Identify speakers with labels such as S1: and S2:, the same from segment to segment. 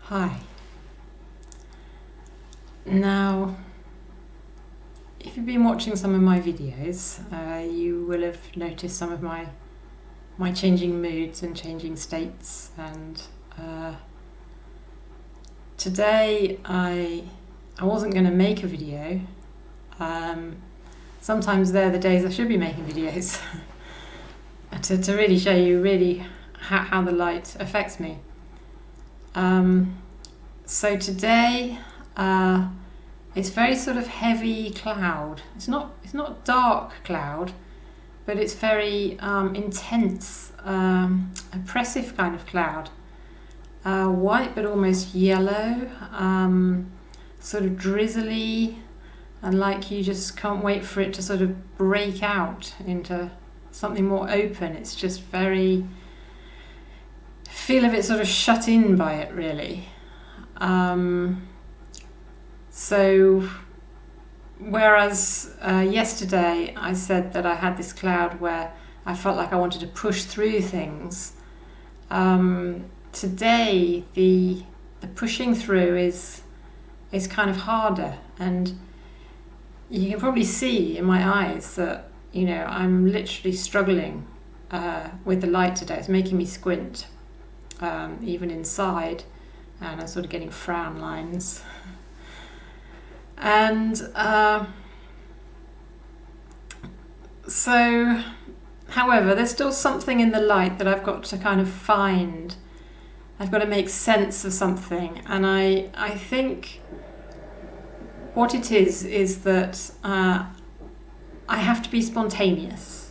S1: Hi. Now, if you've been watching some of my videos, you will have noticed some of my changing moods and changing states. And today I wasn't going to make a video. Sometimes they're the days I should be making videos to really show you really how the light affects me. So today it's very sort of heavy cloud. It's not dark cloud, but it's very intense, oppressive kind of cloud. White but almost yellow, sort of drizzly, and like you just can't wait for it to sort of break out into something more open. It's just very, feel a bit sort of shut in by it, really. So whereas yesterday I said that I had this cloud where I felt like I wanted to push through things, today the pushing through is kind of harder, and you can probably see in my eyes that I'm literally struggling with the light today. It's making me squint, even inside, and I'm sort of getting frown lines. And so, however, there's still something in the light that I've got to kind of find. I've got to make sense of something, and I think what it is that I have to be spontaneous.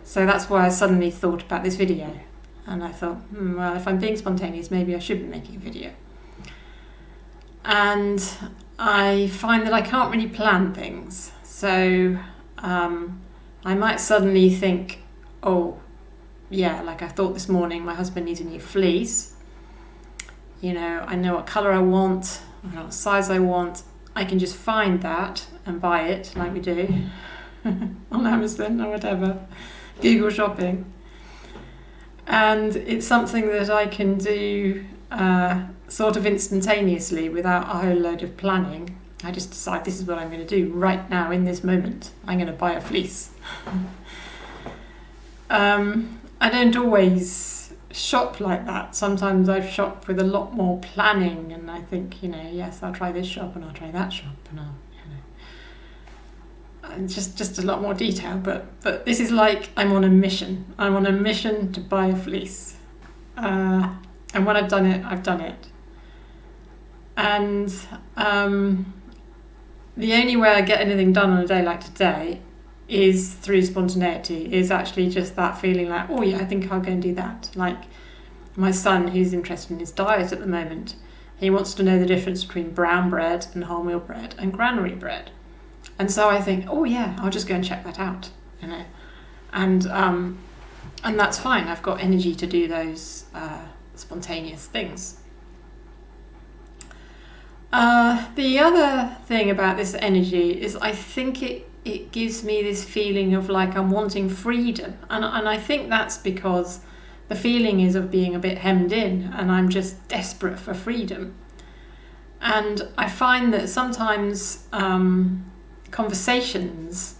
S1: So that's why I suddenly thought about this video, and I thought, well, if I'm being spontaneous, maybe I should be making a video. And I find that I can't really plan things, so I might suddenly think, oh yeah, like I thought this morning, my husband needs a new fleece. I know what colour I want, I know what size I want. I can just find that and buy it, like we do on Amazon or whatever, Google shopping. And it's something that I can do sort of instantaneously without a whole load of planning. I just decide this is what I'm going to do right now in this moment. I'm going to buy a fleece. I don't always shop like that. Sometimes I shop with a lot more planning, and I think, yes, I'll try this shop and I'll try that shop, and and just a lot more detail. But this is like I'm on a mission. I'm on a mission to buy a fleece. And when I've done it, I've done it. And the only way I get anything done on a day like today is through spontaneity, is actually just that feeling like, oh yeah, I think I'll go and do that. Like my son, who's interested in his diet at the moment, he wants to know the difference between brown bread and wholemeal bread and granary bread. And so I think, oh yeah, I'll just go and check that out, And that's fine. I've got energy to do those spontaneous things. The other thing about this energy is I think it gives me this feeling of like I'm wanting freedom, and I think that's because the feeling is of being a bit hemmed in, and I'm just desperate for freedom. And I find that sometimes conversations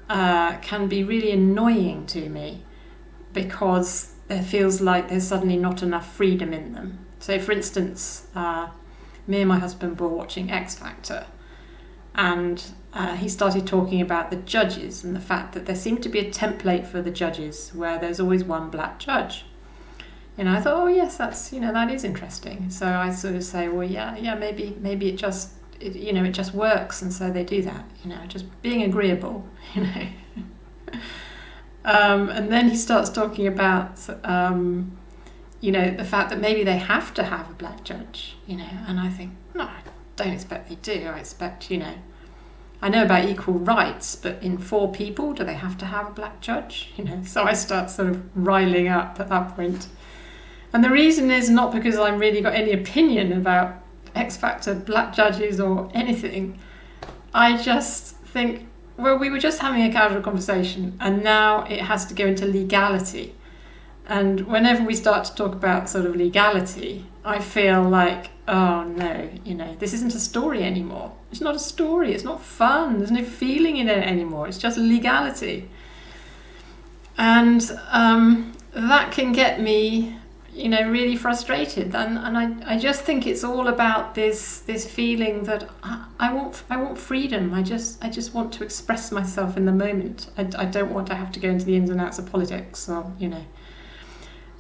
S1: can be really annoying to me because it feels like there's suddenly not enough freedom in them. So for instance, me and my husband were watching X Factor, and he started talking about the judges and the fact that there seemed to be a template for the judges where there's always one black judge. I thought, oh yes, that's that is interesting. So I sort of say, well, yeah, maybe it just it just works, and so they do that. Just being agreeable. And then he starts talking about the fact that maybe they have to have a black judge, and I think, no, I don't expect they do. I expect, I know about equal rights, but in 4 people, do they have to have a black judge? So I start sort of riling up at that point. And the reason is not because I've really got any opinion about X Factor, black judges or anything. I just think, well, we were just having a casual conversation, and now it has to go into legality. And whenever we start to talk about sort of legality, I feel like, oh no, this isn't a story anymore. It's not a story. It's not fun. There's no feeling in it anymore. It's just legality. And that can get me, really frustrated. And I just think it's all about this feeling that I want freedom. I just want to express myself in the moment. I don't want to have to go into the ins and outs of politics, or.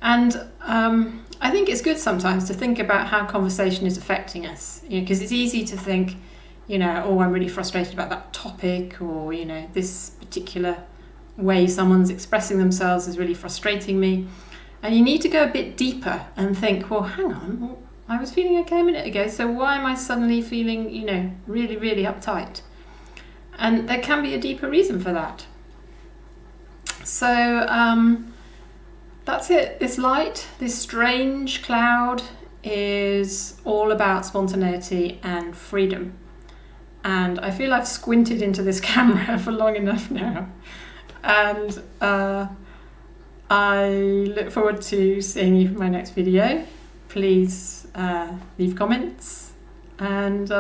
S1: And I think it's good sometimes to think about how conversation is affecting us, because it's easy to think, oh, I'm really frustrated about that topic, or, this particular way someone's expressing themselves is really frustrating me. And you need to go a bit deeper and think, well, hang on, I was feeling okay a minute ago, so why am I suddenly feeling, really, really uptight? And there can be a deeper reason for that. So, that's it. This light, this strange cloud, is all about spontaneity and freedom. And I feel I've squinted into this camera for long enough now. And I look forward to seeing you for my next video. Please leave comments. And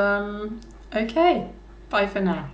S1: okay, bye for now.